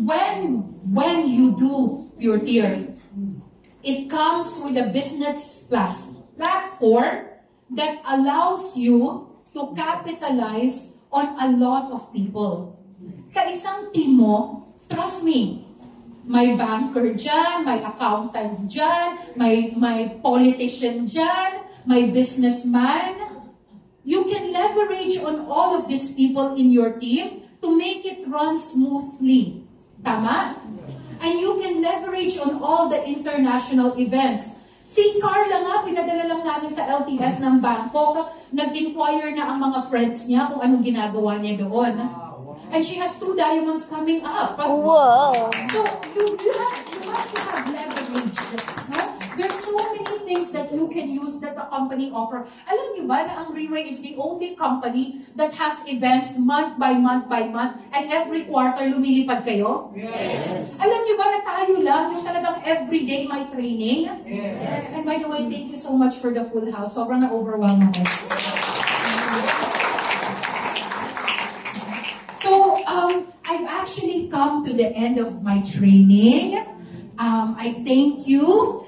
when you do Pure Tier, it comes with a business platform that allows you to capitalize on a lot of people. Sa isang team mo, trust me, may banker dyan, may accountant dyan, may politician dyan, may businessman. You can leverage on all of these people in your team to make it run smoothly. Tama? And you can leverage on all the international events. Si Carla nga, pinadala lang namin sa LTS ng Bangkok, nag-inquire na ang mga friends niya kung anong ginagawa niya doon. And she has 2 diamonds coming up. Wow! So, you have to have leverage. No? There's so many things that you can use that the company offer. Alam niyo ba na ang Reway is the only company that has events month by month by month and every quarter lumilipad kayo? Yes! Alam niyo ba na tayo lang yung talagang everyday may training? Yes! And by the way, thank you so much for the full house. Sobrang na-overwhelm ako. So, I've actually come to the end of my training. I thank you.